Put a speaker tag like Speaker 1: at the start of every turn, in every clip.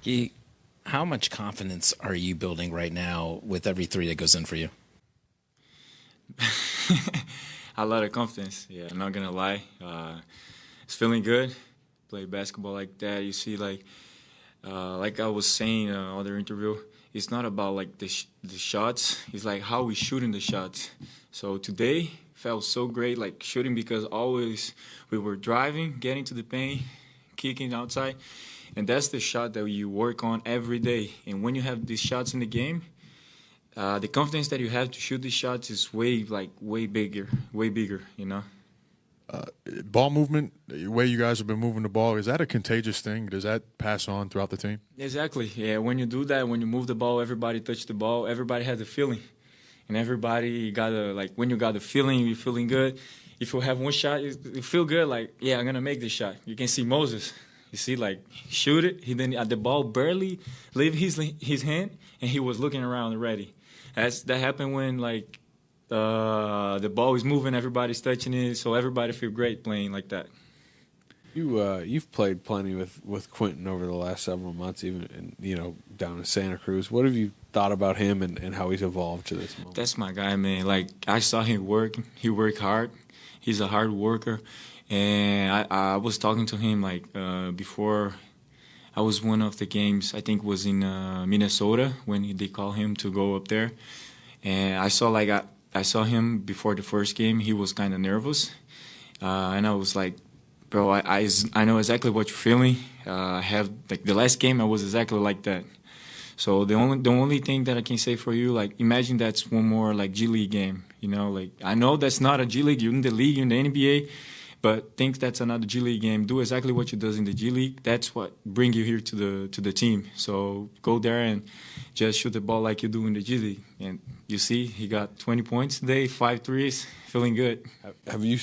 Speaker 1: Guy, how much confidence are you building right now with every three that goes in for you?
Speaker 2: A lot of confidence. Yeah, I'm not gonna lie. It's feeling good. Play basketball like that. You see, like I was saying in other interview, it's not about like the shots. It's like how we shooting the shots. So today felt so great, like shooting because always we were driving, getting to the paint, kicking outside, and that's the shot that you work on every day. And when you have these shots in the game, the confidence that you have to shoot these shots is way bigger, you know.
Speaker 3: Ball movement, the way you guys have been moving the ball, is that a contagious thing? Does that pass on throughout the team?
Speaker 2: Exactly. Yeah. When you do that, when you move the ball, everybody touch the ball. Everybody has a feeling, and everybody gotta like when you got the feeling, you're feeling good. If you have one shot, you feel good. Like yeah, I'm gonna make this shot. You can see Moses. You see, like shoot it. He then the ball barely leave his hand, and he was looking around already. That happened when like the ball is moving, everybody's touching it, so everybody feel great playing like that.
Speaker 4: You've played plenty with Quinten over the last several months, even down in Santa Cruz. What have you thought about him and how he's evolved to this moment?
Speaker 2: That's my guy, man. Like I saw him work. He worked hard. He's a hard worker, and I was talking to him like before. I was one of the games. I think was in Minnesota when they called him to go up there, and I saw him before the first game. He was kind of nervous, and I was like, "Bro, I know exactly what you're feeling. I have like the last game, I was exactly like that. So the only thing that I can say for you, like imagine that's one more like G League game. You know, like I know that's not a G League. You're in the league, you're in the NBA, but think that's another G League game. Do exactly what you does in the G League. That's what bring you here to the team. So go there and just shoot the ball like you do in the G League. And you see, he got 20 points today, 5 threes, feeling good.
Speaker 4: Have you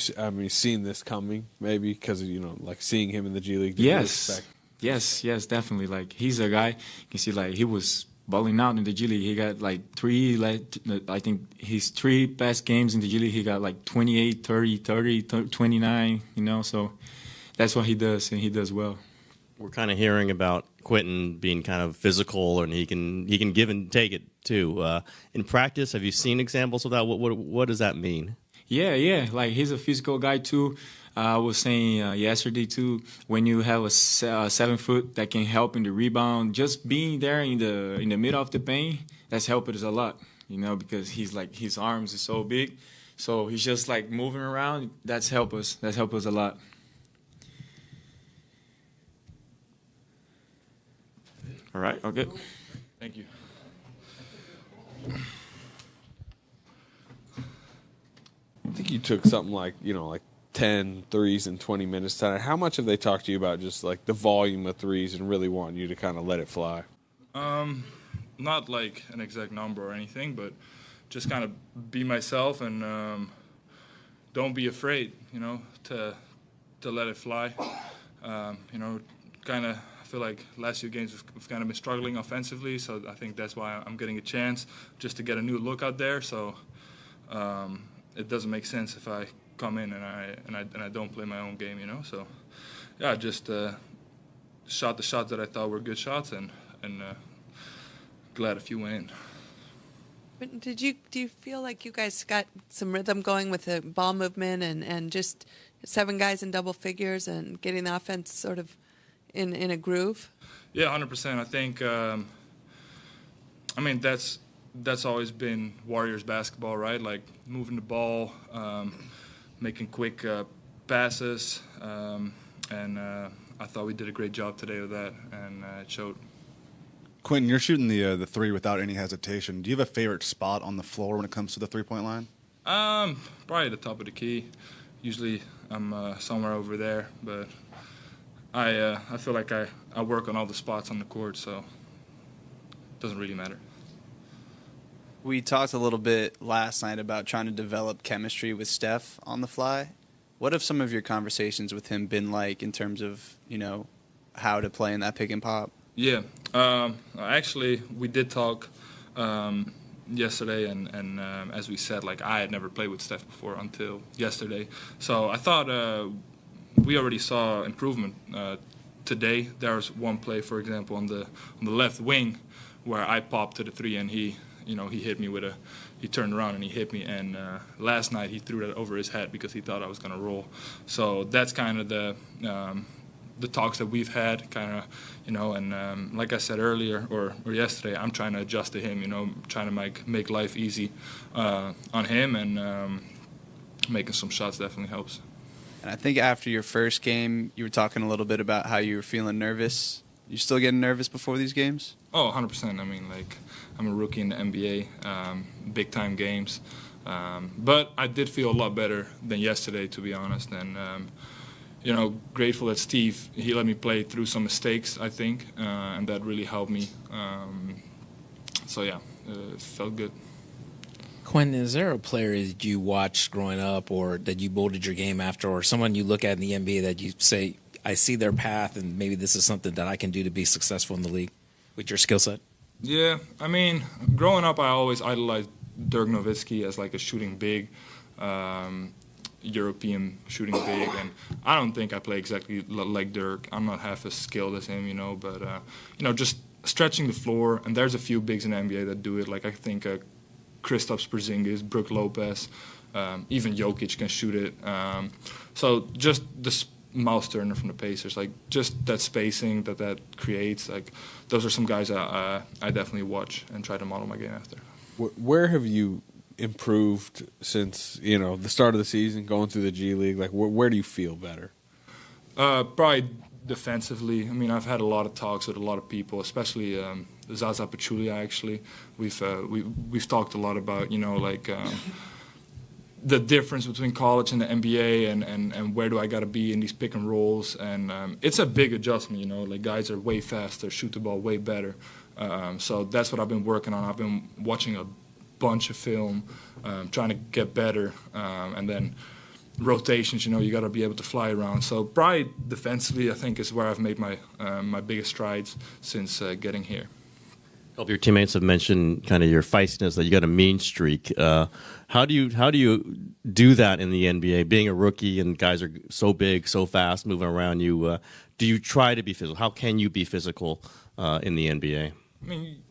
Speaker 4: seen this coming? Maybe because like seeing him in the G League.
Speaker 2: Yes, definitely. Like he's a guy. You can see like he was balling out in the G League. He got like I think his 3 past games in the G League, he got like 28, 30, 29. So that's what he does, and he does well.
Speaker 5: We're kind of hearing about Quinten being kind of physical, and he can give and take it too. In practice, have you seen examples of that? What does that mean?
Speaker 2: Yeah. Like he's a physical guy too. I was saying yesterday too, when you have a 7 foot that can help in the rebound, just being there in the middle of the paint, that's helped us a lot. Because he's like his arms is so big, so he's just like moving around. That's helped us. That's helped us a lot. All right. Okay.
Speaker 6: Thank you.
Speaker 4: I think you took something like 10 threes in 20 minutes tonight. How much have they talked to you about just like the volume of threes and really wanting you to kind of let it fly?
Speaker 6: Not like an exact number or anything, but just kind of be myself and don't be afraid, to let it fly. Kind of I feel like last few games we've kind of been struggling offensively, so I think that's why I'm getting a chance just to get a new look out there. So it doesn't make sense if I come in and I don't play my own game, So yeah, just shot the shots that I thought were good shots and glad a few went in.
Speaker 7: But do you feel like you guys got some rhythm going with the ball movement and just 7 guys in double figures and getting the offense sort of in a groove?
Speaker 6: Yeah, 100%. I think that's always been Warriors basketball, right? Like moving the ball, making quick passes, and I thought we did a great job today with that, and it showed.
Speaker 8: Quinten, you're shooting the 3 without any hesitation. Do you have a favorite spot on the floor when it comes to the 3-point line?
Speaker 6: Probably the top of the key. Usually I'm somewhere over there, but I feel like I work on all the spots on the court, so it doesn't really matter.
Speaker 9: We talked a little bit last night about trying to develop chemistry with Steph on the fly. What have some of your conversations with him been like in terms of, how to play in that pick and pop?
Speaker 6: Yeah. Actually, we did talk yesterday, and as we said, like I had never played with Steph before until yesterday. So I thought we already saw improvement today there was one play, for example, on the left wing where I popped to the three and he hit me he turned around and he hit me, and last night he threw that over his head because he thought I was going to roll. So that's kind of the talks that we've had, kind of, and like I said earlier or yesterday, I'm trying to adjust to him, trying to make life easy on him, and making some shots definitely helps.
Speaker 9: And I think after your first game, you were talking a little bit about how you were feeling nervous. You still getting nervous before these games?
Speaker 6: Oh, 100%. I mean, I'm a rookie in the NBA, big-time games. But I did feel a lot better than yesterday, to be honest. And, grateful that Steve, he let me play through some mistakes, I think, and that really helped me. It felt good.
Speaker 1: Quinten, is there a player that you watched growing up or that you molded your game after, or someone you look at in the NBA that you say, I see their path and maybe this is something that I can do to be successful in the league with your skill set?
Speaker 6: Yeah, I mean, growing up, I always idolized Dirk Nowitzki as a shooting big, European shooting big, and I don't think I play exactly like Dirk. I'm not half as skilled as him, but just stretching the floor, and there's a few bigs in the NBA that do it. I think Kristaps Porzingis, Brook Lopez, even Jokic can shoot it. So just the Myles Turner from the Pacers, just that spacing that creates, those are some guys I definitely watch and try to model my game after.
Speaker 4: Where have you improved since the start of the season, going through the G League? Where do you feel better?
Speaker 6: Probably defensively. I mean, I've had a lot of talks with a lot of people, especially Zaza Pachulia. Actually, we've talked a lot about the difference between college and the NBA, and where do I got to be in these pick and rolls, and it's a big adjustment. Guys are way faster, shoot the ball way better. So that's what I've been working on. I've been watching a bunch of film, trying to get better, and then rotations. You got to be able to fly around. So probably defensively, I think, is where I've made my biggest strides since getting here.
Speaker 5: A couple of your teammates have mentioned kind of your feistiness, that you got a mean streak. How do you do that in the NBA? Being a rookie and guys are so big, so fast, moving around you. Do you try to be physical? How can you be physical in the NBA?
Speaker 6: I mean,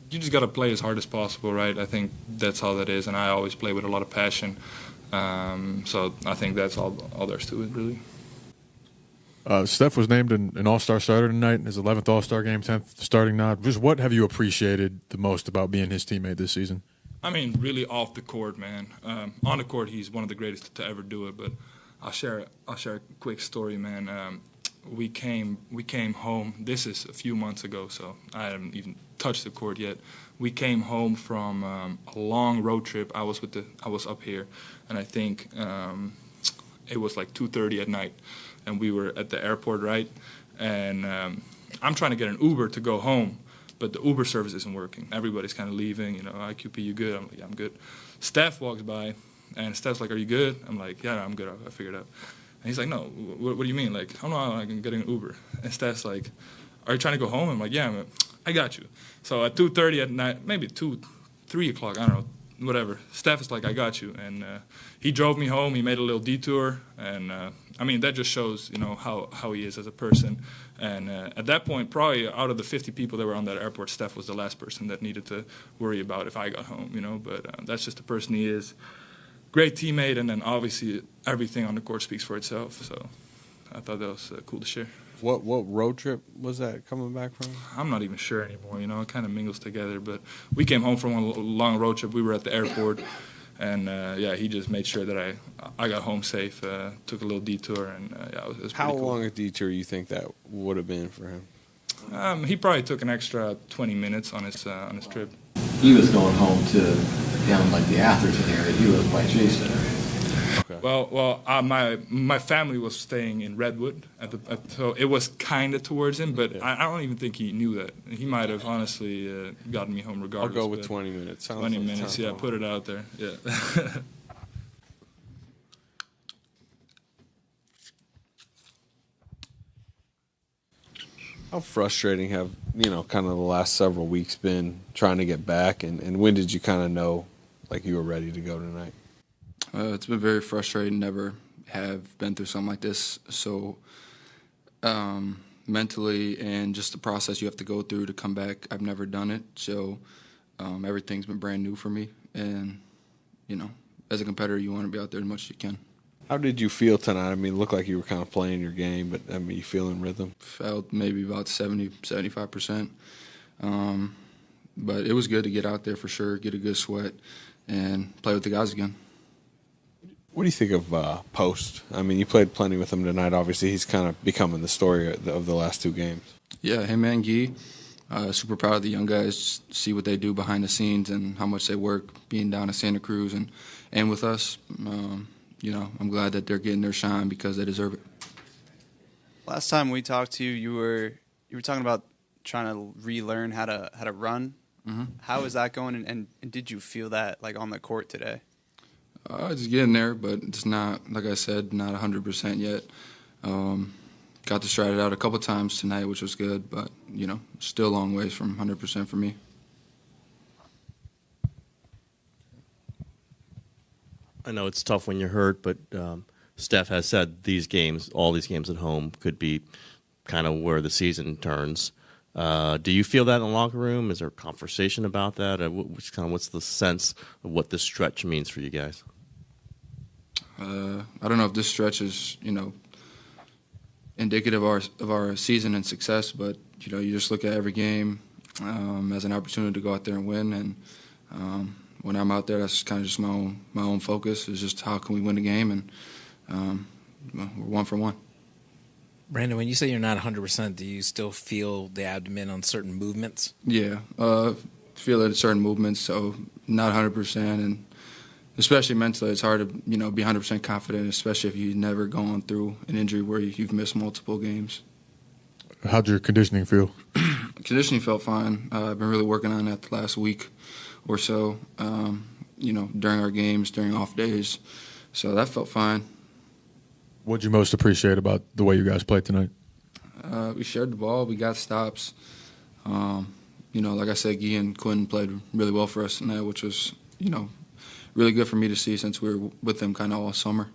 Speaker 6: you just got to play as hard as possible, right? I think that's all that is, and I always play with a lot of passion. So I think that's all there's to it, really.
Speaker 3: Steph was named an All-Star starter tonight, his 11th All-Star game, 10th starting nod. Just what have you appreciated the most about being his teammate this season?
Speaker 6: I mean, really off the court, man. On the court, he's one of the greatest to ever do it. But I'll share a quick story, man. We came home. This is a few months ago, so I haven't even touched the court yet. We came home from a long road trip. I was up here, and I think it was 2:30 at night. And we were at the airport, right? And I'm trying to get an Uber to go home, but the Uber service isn't working. Everybody's kind of leaving, IQP, you good? I'm like, yeah, I'm good. Steph walks by, and Steph's like, are you good? I'm like, yeah, I'm good. I figured it out. And he's like, no, what do you mean? Oh, no, I'm getting an Uber. And Steph's like, are you trying to go home? I'm like, yeah, I got you. So at 2:30 at night, maybe 3 o'clock, I don't know, whatever. Steph is like, I got you. And he drove me home. He made a little detour. And, I mean, that just shows, how he is as a person. And at that point, probably out of the 50 people that were on that airport, Steph was the last person that needed to worry about if I got home, But that's just the person he is. Great teammate. And then, obviously, everything on the court speaks for itself. So I thought that was cool to share.
Speaker 4: What road trip was that coming back from?
Speaker 6: I'm not even sure anymore, It kind of mingles together. But we came home from a long road trip. We were at the airport. And, he just made sure that I got home safe, took a little detour. And, it was
Speaker 4: How
Speaker 6: pretty cool.
Speaker 4: long a detour you think that would have been for him?
Speaker 6: He probably took an extra 20 minutes on his trip.
Speaker 10: He was going home to down the Atherton area. He was by Jason area.
Speaker 4: Okay.
Speaker 6: Well, my family was staying in Redwood, so it was kind of towards him, but I don't even think he knew that. He might have honestly gotten me home regardless.
Speaker 4: I'll go with 20 minutes.
Speaker 6: 20 minutes, yeah, put it out there, yeah.
Speaker 4: How frustrating have, kind of the last several weeks been trying to get back, and when did you kind of know, you were ready to go tonight?
Speaker 11: It's been very frustrating. Never have been through something like this. So, mentally and just the process you have to go through to come back. I've never done it, so everything's been brand new for me. And, as a competitor, you want to be out there as much as you can.
Speaker 4: How did you feel tonight? I mean, it looked like you were kind of playing your game, but, I mean, you feel in rhythm?
Speaker 11: Felt maybe about 70, 75%. But it was good to get out there for sure, get a good sweat, and play with the guys again.
Speaker 4: What do you think of Post? I mean, you played plenty with him tonight. Obviously, he's kind of becoming the story of the last 2 games.
Speaker 11: Yeah, him and Guy. Super proud of the young guys, see what they do behind the scenes and how much they work being down in Santa Cruz and with us. I'm glad that they're getting their shine because they deserve it.
Speaker 9: Last time we talked to you, you were talking about trying to relearn how to run.
Speaker 11: Mm-hmm.
Speaker 9: How is that going? And did you feel that like on the court today?
Speaker 11: Just getting there, but it's not, like I said, not 100% yet. Got to stride it out a couple times tonight, which was good, but, still a long ways from 100% for me.
Speaker 5: I know it's tough when you're hurt, but Steph has said all these games at home could be kind of where the season turns. Do you feel that in the locker room? Is there a conversation about that? What's the sense of what this stretch means for you guys?
Speaker 11: I don't know if this stretch is, indicative of our season and success, but you just look at every game as an opportunity to go out there and win. And when I'm out there, that's kind of just my own focus. Is just how can we win a game, and we're 1 for 1.
Speaker 1: Brandon, when you say you're not 100%, do you still feel the abdomen on certain movements?
Speaker 11: Yeah, feel it at certain movements, so not 100%, and especially mentally, it's hard to be 100% confident, especially if you've never gone through an injury where you've missed multiple games.
Speaker 3: How'd your conditioning feel?
Speaker 11: Conditioning felt fine. I've been really working on that the last week or so, during our games, during off days, so that felt fine.
Speaker 3: What'd you most appreciate about the way you guys played tonight?
Speaker 11: We shared the ball. We got stops. Like I said, Guy and Quinten played really well for us tonight, which was, really good for me to see since we were with them kind of all summer.